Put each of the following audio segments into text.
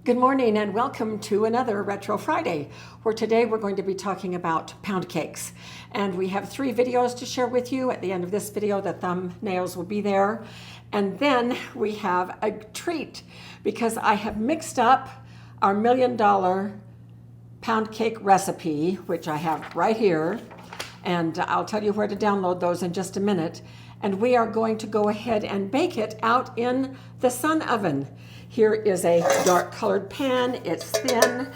Good morning and welcome to another Retro Friday, where today we're going to be talking about pound cakes. And we have 3 videos to share with you. At the end of this video, the thumbnails will be there. And then we have a treat because I have mixed up our $1 million pound cake recipe, which I have right here. And I'll tell you where to download those in just a minute. And we are going to go ahead and bake it out in the sun oven. Here is a dark colored pan. It's thin.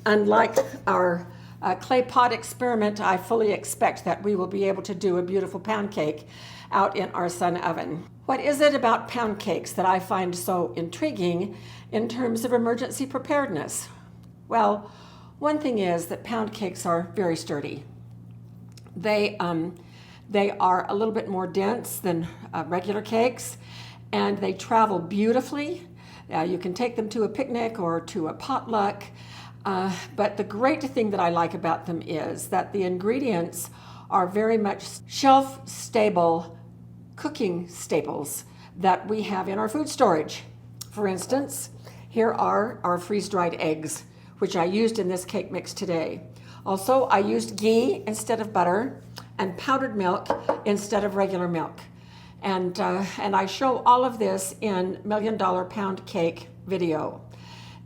Unlike our clay pot experiment, I fully expect that we will be able to do a beautiful pound cake out in our sun oven. What is it about pound cakes that I find so intriguing in terms of emergency preparedness? Well, one thing is that pound cakes are very sturdy. They are a little bit more dense than regular cakes, and they travel beautifully. You can take them to a picnic or to a potluck, but the great thing that I like about them is that the ingredients are very much shelf-stable cooking staples that we have in our food storage. For instance, here are our freeze-dried eggs, which I used in this cake mix today. Also, I used ghee instead of butter and powdered milk instead of regular milk. And I show all of this in $1 Million Pound Cake video.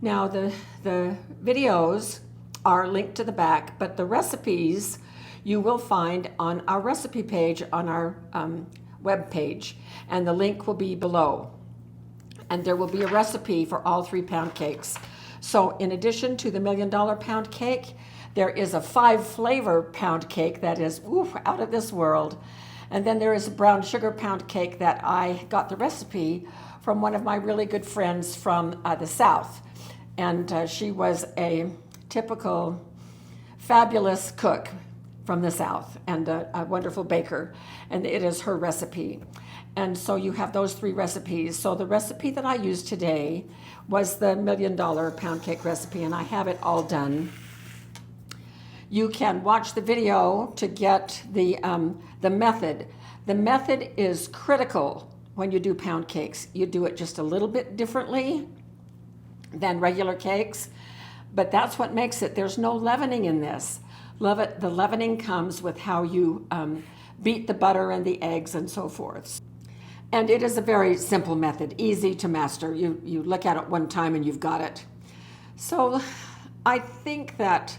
Now the videos are linked to the back, but the recipes you will find on our recipe page on our web page, and the link will be below. And there will be a recipe for all 3 pound cakes. So in addition to the $1 Million Pound Cake, there is a 5-flavor pound cake that is out of this world. And then there is a brown sugar pound cake that I got the recipe from one of my really good friends from the South. And she was a typical fabulous cook from the South and a wonderful baker. And it is her recipe. And so you have those 3 recipes. So the recipe that I used today was the $1 Million Pound Cake recipe, and I have it all done. You can watch the video to get the method. The method is critical when you do pound cakes. You do it just a little bit differently than regular cakes, but that's what makes it. There's no leavening in this. The leavening comes with how you beat the butter and the eggs and so forth. And it is a very simple method, easy to master. You look at it one time and you've got it. So I think that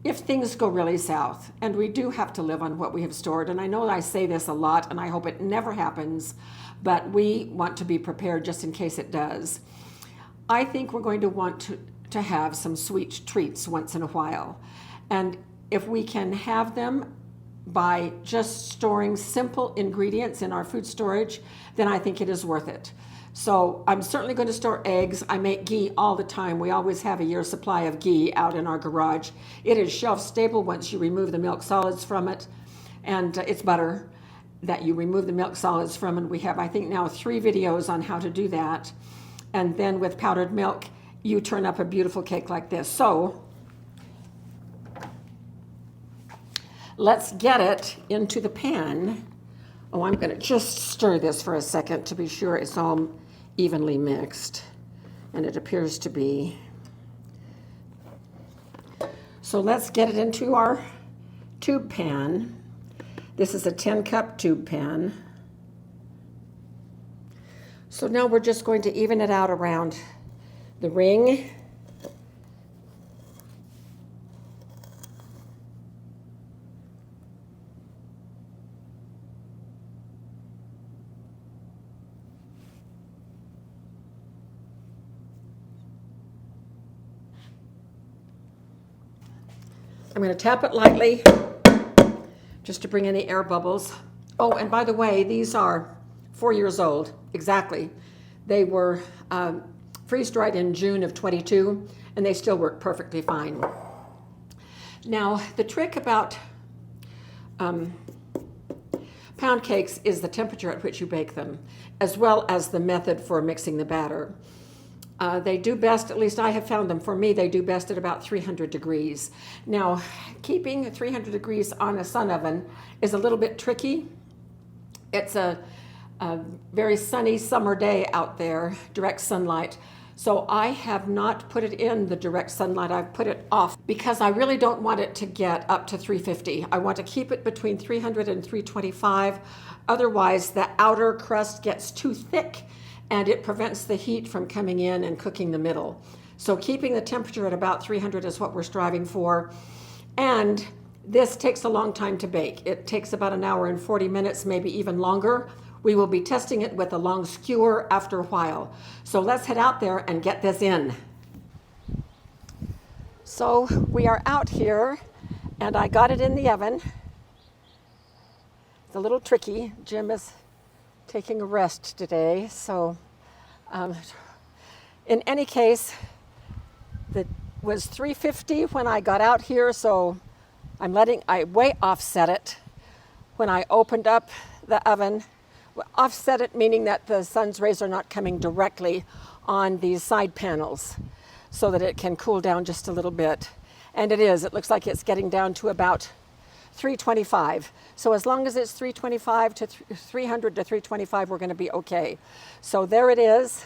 if things go really south, and we do have to live on what we have stored, and I know I say this a lot, and I hope it never happens, but we want to be prepared just in case it does. I think we're going to want to have some sweet treats once in a while. And if we can have them by just storing simple ingredients in our food storage, then I think it is worth it. So I'm certainly going to store eggs. I make ghee all the time. We always have a year's supply of ghee out in our garage. It is shelf stable once you remove the milk solids from it. And it's butter that you remove the milk solids from. And we have, I think now, 3 videos on how to do that. And then with powdered milk, you turn up a beautiful cake like this. So let's get it into the pan. Oh, I'm going to just stir this for a second to be sure it's all evenly mixed, and it appears to be. So let's get it into our tube pan. This is a 10-cup tube pan. So now we're just going to even it out around the ring. I'm going to tap it lightly just to bring any air bubbles. Oh, and by the way, these are 4 years old, exactly. They were freeze-dried in June of 22, and they still work perfectly fine. Now, the trick about pound cakes is the temperature at which you bake them, as well as the method for mixing the batter. They do best, at least I have found them, for me, they do best at about 300 degrees. Now, keeping 300 degrees on a sun oven is a little bit tricky. It's a very sunny summer day out there, direct sunlight. So I have not put it in the direct sunlight. I've put it off because I really don't want it to get up to 350. I want to keep it between 300 and 325. Otherwise, the outer crust gets too thick and it prevents the heat from coming in and cooking the middle. So keeping the temperature at about 300 is what we're striving for. And this takes a long time to bake. It takes about an hour and 40 minutes, maybe even longer. We will be testing it with a long skewer after a while. So let's head out there and get this in. So we are out here and I got it in the oven. It's a little tricky. Jim is taking a rest today. So in any case, it was 350 when I got out here. So I way offset it when I opened up the oven. Offset it meaning that the sun's rays are not coming directly on these side panels so that it can cool down just a little bit. And it is. It looks like it's getting down to about 325. So as long as it's 325 to 300 to 325, we're going to be okay. So there it is.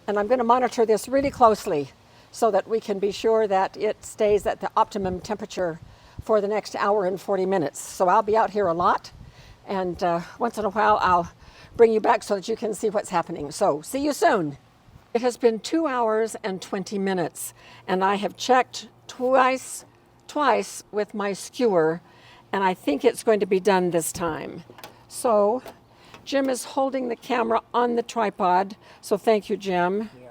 And I'm going to monitor this really closely so that we can be sure that it stays at the optimum temperature for the next hour and 40 minutes. So I'll be out here a lot, and once in a while I'll bring you back so that you can see what's happening. So see you soon. It has been 2 hours and 20 minutes, and I have checked twice with my skewer, and I think it's going to be done this time. So Jim is holding the camera on the tripod, so thank you, Jim. Yeah.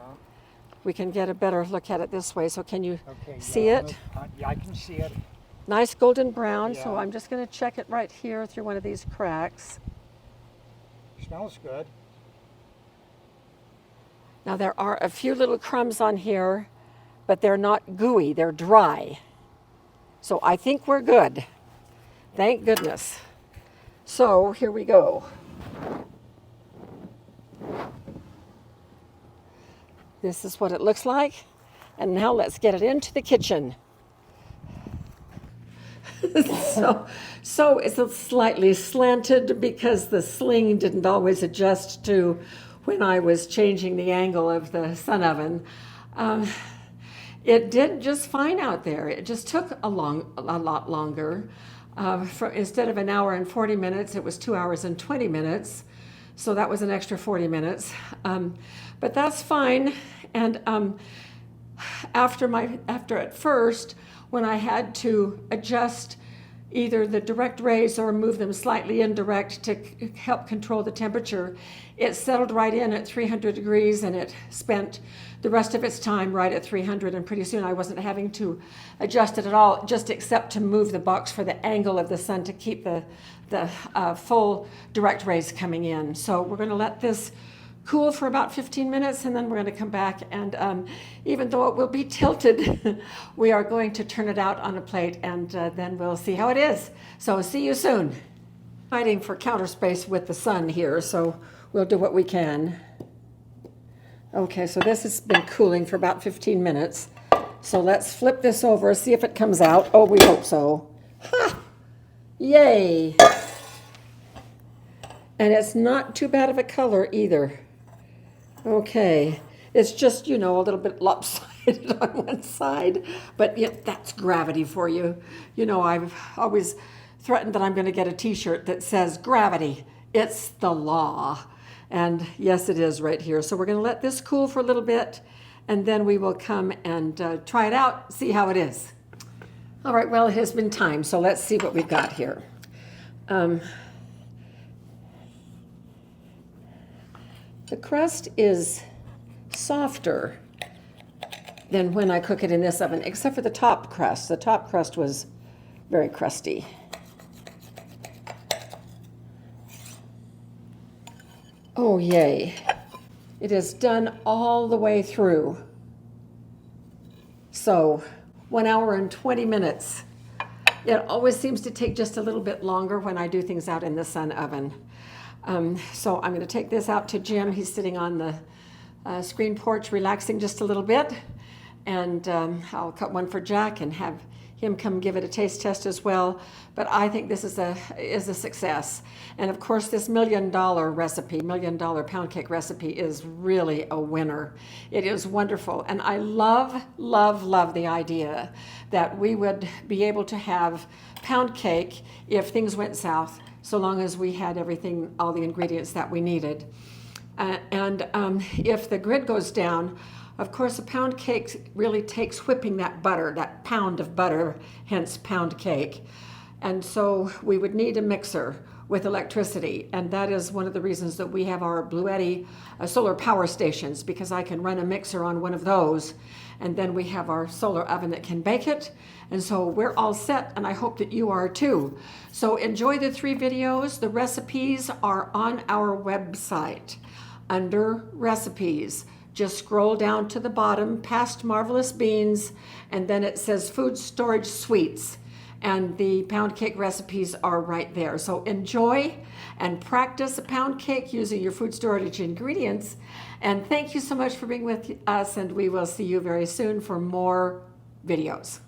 We can get a better look at it this way. So can you see it? Yeah, I can see it. Nice golden brown. So Yeah. I'm just going to check it right here through one of these cracks. Smells good. Now there are a few little crumbs on here, but they're not gooey, they're dry. So I think we're good. Thank goodness. So here we go. This is what it looks like. And now let's get it into the kitchen. So it's slightly slanted because the sling didn't always adjust to when I was changing the angle of the sun oven. It did just fine out there. It just took a lot longer. Instead of an hour and 40 minutes, it was 2 hours and 20 minutes. So that was an extra 40 minutes. But that's fine. And after at first, when I had to adjust either the direct rays or move them slightly indirect to help control the temperature, it settled right in at 300 degrees and it spent the rest of its time right at 300, and pretty soon I wasn't having to adjust it at all, just except to move the box for the angle of the sun to keep the full direct rays coming in. So we're going to let this cool for about 15 minutes, and then we're going to come back, and even though it will be tilted, we are going to turn it out on a plate, and then we'll see how it is. So see you soon. Fighting for counter space with the sun here, so we'll do what we can. Okay, so this has been cooling for about 15 minutes. So let's flip this over, see if it comes out. Oh, we hope so. Ha! Yay! And it's not too bad of a color either. Okay, it's just, a little bit lopsided on one side, but yeah, that's gravity for you. I've always threatened that I'm going to get a t-shirt that says gravity, it's the law. And yes, it is right here. So we're going to let this cool for a little bit, and then we will come and try it out, see how it is. All right, well, it has been time, so let's see what we've got here. The crust is softer than when I cook it in this oven, except for the top crust. The top crust was very crusty. Oh, yay. It is done all the way through. So 1 hour and 20 minutes. It always seems to take just a little bit longer when I do things out in the sun oven. So I'm going to take this out to Jim. He's sitting on the screen porch relaxing just a little bit. And I'll cut one for Jack and have him come give it a taste test as well. But I think this is a success. And of course, this $1 million recipe, $1 million pound cake recipe is really a winner. It is wonderful. And I love, love, love the idea that we would be able to have pound cake if things went south, so long as we had everything, all the ingredients that we needed. If the grid goes down, of course, a pound cake really takes whipping that butter, that pound of butter, hence pound cake. And so we would need a mixer with electricity. And that is one of the reasons that we have our Bluetti solar power stations, because I can run a mixer on one of those. And then we have our solar oven that can bake it. And so we're all set, and I hope that you are too. So enjoy the 3 videos. The recipes are on our website under recipes. Just scroll down to the bottom past Marvelous Beans, and then it says Food Storage Sweets. And the pound cake recipes are right there. So enjoy and practice a pound cake using your food storage ingredients. And thank you so much for being with us, and we will see you very soon for more videos.